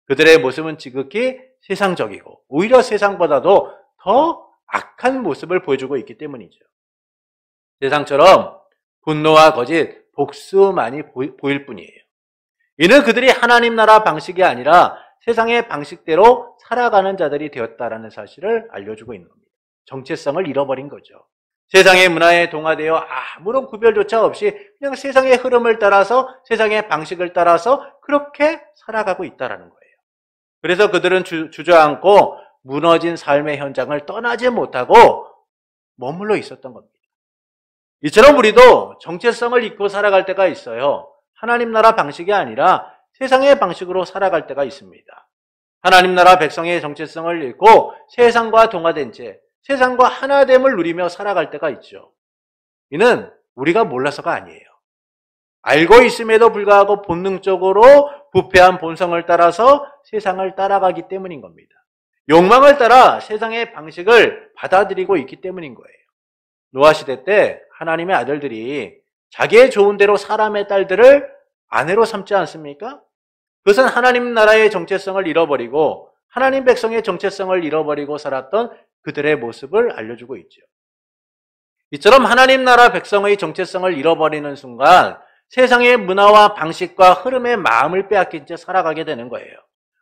그들의 모습은 지극히 세상적이고 오히려 세상보다도 더 악한 모습을 보여주고 있기 때문이죠. 세상처럼 분노와 거짓, 복수만이 보일 뿐이에요. 이는 그들이 하나님 나라 방식이 아니라 세상의 방식대로 살아가는 자들이 되었다라는 사실을 알려주고 있는 겁니다. 정체성을 잃어버린 거죠. 세상의 문화에 동화되어 아무런 구별조차 없이 그냥 세상의 흐름을 따라서 세상의 방식을 따라서 그렇게 살아가고 있다라는 거예요. 그래서 그들은 주저앉고 무너진 삶의 현장을 떠나지 못하고 머물러 있었던 겁니다. 이처럼 우리도 정체성을 잊고 살아갈 때가 있어요. 하나님 나라 방식이 아니라 세상의 방식으로 살아갈 때가 있습니다. 하나님 나라 백성의 정체성을 잃고 세상과 동화된 채 세상과 하나됨을 누리며 살아갈 때가 있죠. 이는 우리가 몰라서가 아니에요. 알고 있음에도 불구하고 본능적으로 부패한 본성을 따라서 세상을 따라가기 때문인 겁니다. 욕망을 따라 세상의 방식을 받아들이고 있기 때문인 거예요. 노아 시대 때 하나님의 아들들이 자기의 좋은 대로 사람의 딸들을 아내로 삼지 않습니까? 그것은 하나님 나라의 정체성을 잃어버리고 하나님 백성의 정체성을 잃어버리고 살았던 그들의 모습을 알려주고 있죠. 이처럼 하나님 나라 백성의 정체성을 잃어버리는 순간 세상의 문화와 방식과 흐름의 마음을 빼앗긴 채 살아가게 되는 거예요.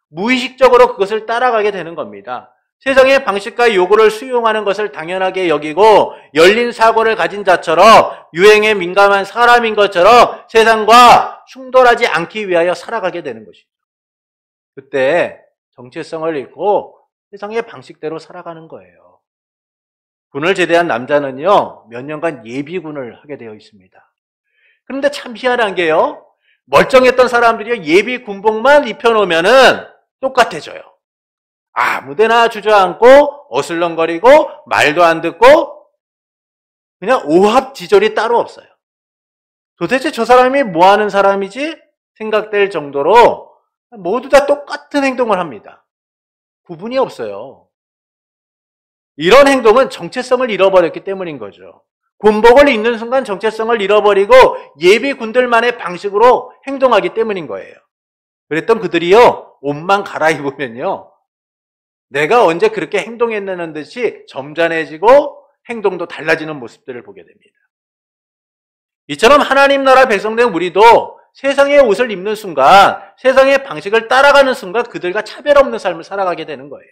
무의식적으로 그것을 따라가게 되는 겁니다. 세상의 방식과 요구를 수용하는 것을 당연하게 여기고 열린 사고를 가진 자처럼 유행에 민감한 사람인 것처럼 세상과 충돌하지 않기 위하여 살아가게 되는 것이죠. 그때 정체성을 잃고 세상의 방식대로 살아가는 거예요. 군을 제대한 남자는요, 몇 년간 예비군을 하게 되어 있습니다. 그런데 참 희한한 게요, 멀쩡했던 사람들이 예비 군복만 입혀놓으면은 똑같아져요. 아무데나 주저앉고 어슬렁거리고 말도 안 듣고 그냥 오합지졸이 따로 없어요. 도대체 저 사람이 뭐 하는 사람이지? 생각될 정도로 모두 다 똑같은 행동을 합니다. 구분이 없어요. 이런 행동은 정체성을 잃어버렸기 때문인 거죠. 군복을 입는 순간 정체성을 잃어버리고 예비 군들만의 방식으로 행동하기 때문인 거예요. 그랬던 그들이요, 옷만 갈아입으면요, 내가 언제 그렇게 행동했냐는 듯이 점잖해지고 행동도 달라지는 모습들을 보게 됩니다. 이처럼 하나님 나라 백성된 우리도 세상의 옷을 입는 순간, 세상의 방식을 따라가는 순간 그들과 차별 없는 삶을 살아가게 되는 거예요.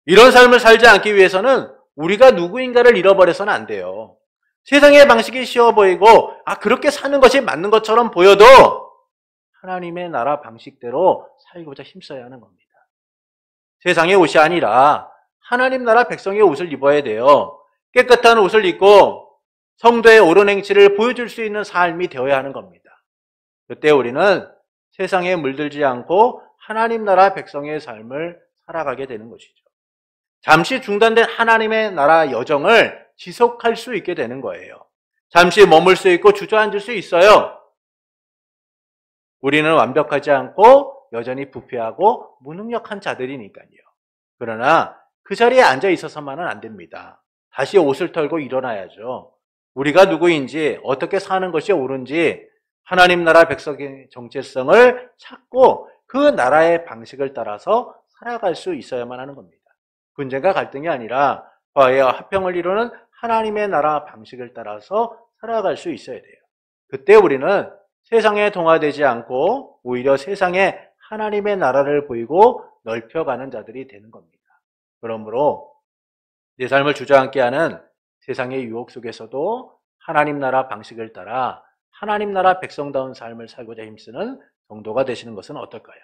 이런 삶을 살지 않기 위해서는 우리가 누구인가를 잃어버려서는 안 돼요. 세상의 방식이 쉬워 보이고 그렇게 사는 것이 맞는 것처럼 보여도 하나님의 나라 방식대로 살고자 힘써야 하는 겁니다. 세상의 옷이 아니라 하나님 나라 백성의 옷을 입어야 돼요. 깨끗한 옷을 입고 성도의 옳은 행실을 보여줄 수 있는 삶이 되어야 하는 겁니다. 그때 우리는 세상에 물들지 않고 하나님 나라 백성의 삶을 살아가게 되는 것이죠. 잠시 중단된 하나님의 나라 여정을 지속할 수 있게 되는 거예요. 잠시 머물 수 있고 주저앉을 수 있어요. 우리는 완벽하지 않고 여전히 부패하고 무능력한 자들이니까요. 그러나 그 자리에 앉아 있어서만은 안 됩니다. 다시 옷을 털고 일어나야죠. 우리가 누구인지, 어떻게 사는 것이 옳은지 하나님 나라 백성의 정체성을 찾고 그 나라의 방식을 따라서 살아갈 수 있어야만 하는 겁니다. 분쟁과 갈등이 아니라 화해와 화평을 이루는 하나님의 나라 방식을 따라서 살아갈 수 있어야 돼요. 그때 우리는 세상에 동화되지 않고 오히려 세상에 하나님의 나라를 보이고 넓혀가는 자들이 되는 겁니다. 그러므로 내 삶을 주저앉게 하는 세상의 유혹 속에서도 하나님 나라 방식을 따라 하나님 나라 백성다운 삶을 살고자 힘쓰는 성도가 되시는 것은 어떨까요?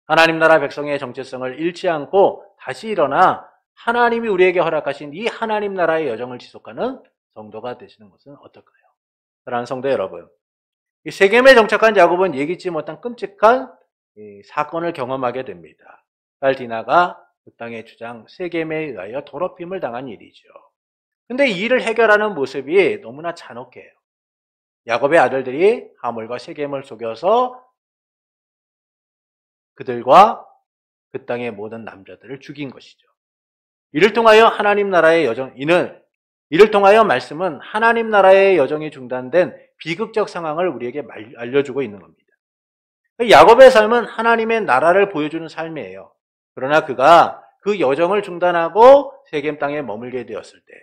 하나님 나라 백성의 정체성을 잃지 않고 다시 일어나 하나님이 우리에게 허락하신 이 하나님 나라의 여정을 지속하는 성도가 되시는 것은 어떨까요? 사랑하는 성도 여러분, 이 세겜에 정착한 야곱은 예기치 못한 끔찍한 사건을 경험하게 됩니다. 딸 디나가 그 땅의 주장 세겜에 의하여 더럽힘을 당한 일이죠. 근데 이 일을 해결하는 모습이 너무나 잔혹해요. 야곱의 아들들이 하물과 세겜을 속여서 그들과 그 땅의 모든 남자들을 죽인 것이죠. 이를 통하여 하나님 나라의 여정, 이를 통하여 말씀은 하나님 나라의 여정이 중단된 비극적 상황을 우리에게 알려주고 있는 겁니다. 야곱의 삶은 하나님의 나라를 보여주는 삶이에요. 그러나 그가 그 여정을 중단하고 세겜 땅에 머물게 되었을 때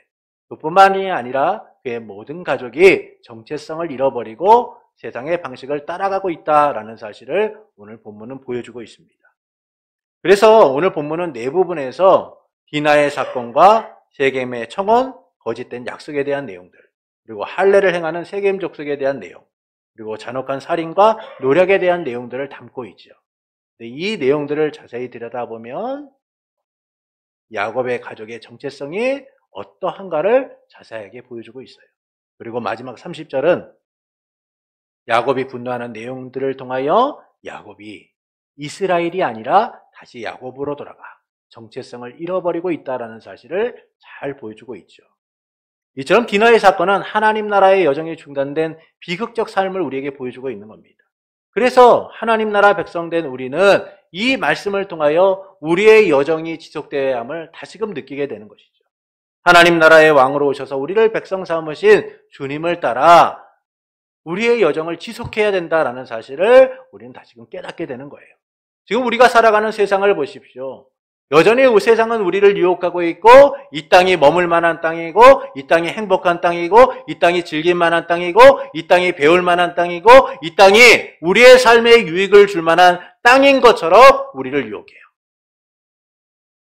그뿐만이 아니라 그의 모든 가족이 정체성을 잃어버리고 세상의 방식을 따라가고 있다라는 사실을 오늘 본문은 보여주고 있습니다. 그래서 오늘 본문은 네 부분에서 디나의 사건과 세겜의 청혼, 거짓된 약속에 대한 내용들, 그리고 할례를 행하는 세겜 족속에 대한 내용, 그리고 잔혹한 살인과 노력에 대한 내용들을 담고 있죠. 이 내용들을 자세히 들여다보면 야곱의 가족의 정체성이 어떠한가를 자세하게 보여주고 있어요. 그리고 마지막 30절은 야곱이 분노하는 내용들을 통하여 야곱이 이스라엘이 아니라 다시 야곱으로 돌아가 정체성을 잃어버리고 있다는 사실을 잘 보여주고 있죠. 이처럼 디나의 사건은 하나님 나라의 여정이 중단된 비극적 삶을 우리에게 보여주고 있는 겁니다. 그래서 하나님 나라 백성된 우리는 이 말씀을 통하여 우리의 여정이 지속되어야 함을 다시금 느끼게 되는 것이죠. 하나님 나라의 왕으로 오셔서 우리를 백성 삼으신 주님을 따라 우리의 여정을 지속해야 된다는 사실을 우리는 다시금 깨닫게 되는 거예요. 지금 우리가 살아가는 세상을 보십시오. 여전히 세상은 우리를 유혹하고 있고 이 땅이 머물 만한 땅이고 이 땅이 행복한 땅이고 이 땅이 즐길 만한 땅이고 이 땅이 배울 만한 땅이고 이 땅이 우리의 삶에 유익을 줄 만한 땅인 것처럼 우리를 유혹해요.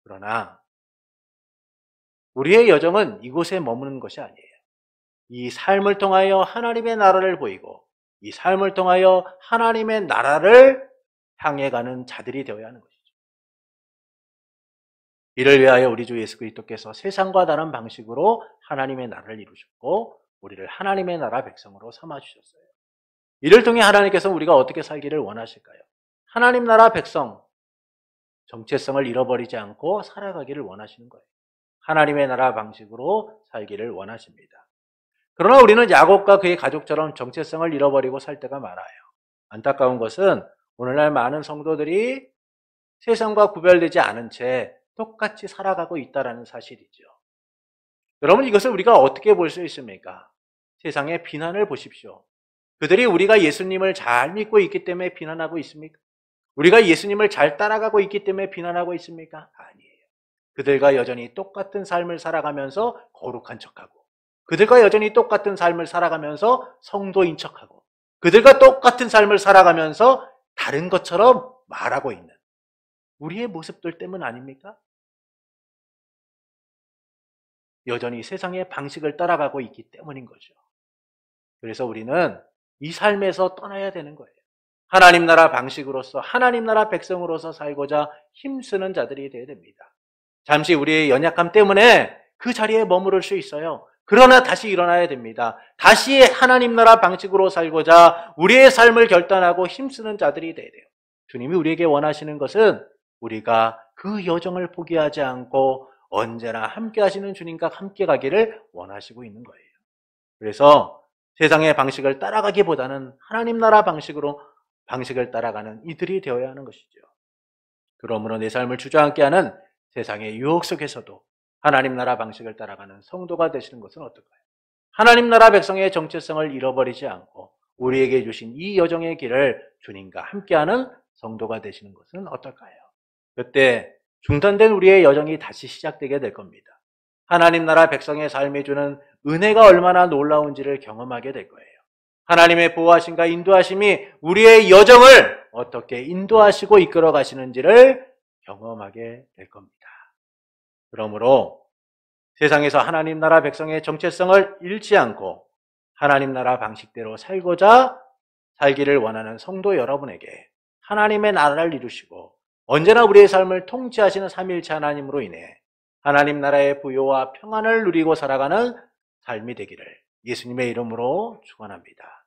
그러나 우리의 여정은 이곳에 머무는 것이 아니에요. 이 삶을 통하여 하나님의 나라를 보이고 이 삶을 통하여 하나님의 나라를 향해 가는 자들이 되어야 하는 것이죠. 이를 위하여 우리 주 예수 그리스도께서 세상과 다른 방식으로 하나님의 나라를 이루셨고 우리를 하나님의 나라 백성으로 삼아주셨어요. 이를 통해 하나님께서 우리가 어떻게 살기를 원하실까요? 하나님 나라 백성, 정체성을 잃어버리지 않고 살아가기를 원하시는 거예요. 하나님의 나라 방식으로 살기를 원하십니다. 그러나 우리는 야곱과 그의 가족처럼 정체성을 잃어버리고 살 때가 많아요. 안타까운 것은 오늘날 많은 성도들이 세상과 구별되지 않은 채 똑같이 살아가고 있다는 사실이죠. 여러분, 이것을 우리가 어떻게 볼 수 있습니까? 세상의 비난을 보십시오. 그들이 우리가 예수님을 잘 믿고 있기 때문에 비난하고 있습니까? 우리가 예수님을 잘 따라가고 있기 때문에 비난하고 있습니까? 아니에요. 그들과 여전히 똑같은 삶을 살아가면서 거룩한 척하고 그들과 여전히 똑같은 삶을 살아가면서 성도인 척하고 그들과 똑같은 삶을 살아가면서 다른 것처럼 말하고 있는 우리의 모습들 때문 아닙니까? 여전히 세상의 방식을 따라가고 있기 때문인 거죠. 그래서 우리는 이 삶에서 떠나야 되는 거예요. 하나님 나라 방식으로서 하나님 나라 백성으로서 살고자 힘쓰는 자들이 되어야 됩니다. 잠시 우리의 연약함 때문에 그 자리에 머무를 수 있어요. 그러나 다시 일어나야 됩니다. 다시 하나님 나라 방식으로 살고자 우리의 삶을 결단하고 힘쓰는 자들이 되어야 돼요. 주님이 우리에게 원하시는 것은 우리가 그 여정을 포기하지 않고 언제나 함께 하시는 주님과 함께 가기를 원하시고 있는 거예요. 그래서 세상의 방식을 따라가기보다는 하나님 나라 방식을 따라가는 이들이 되어야 하는 것이죠. 그러므로 내 삶을 주저앉게 하는 세상의 유혹 속에서도 하나님 나라 방식을 따라가는 성도가 되시는 것은 어떨까요? 하나님 나라 백성의 정체성을 잃어버리지 않고 우리에게 주신 이 여정의 길을 주님과 함께하는 성도가 되시는 것은 어떨까요? 그때 중단된 우리의 여정이 다시 시작되게 될 겁니다. 하나님 나라 백성의 삶이 주는 은혜가 얼마나 놀라운지를 경험하게 될 거예요. 하나님의 보호하심과 인도하심이 우리의 여정을 어떻게 인도하시고 이끌어 가시는지를 경험하게 될 겁니다. 그러므로 세상에서 하나님 나라 백성의 정체성을 잃지 않고 하나님 나라 방식대로 살기를 원하는 성도 여러분에게 하나님의 나라를 이루시고 언제나 우리의 삶을 통치하시는 삼위일체 하나님으로 인해 하나님 나라의 부요와 평안을 누리고 살아가는 삶이 되기를 예수님의 이름으로 축원합니다.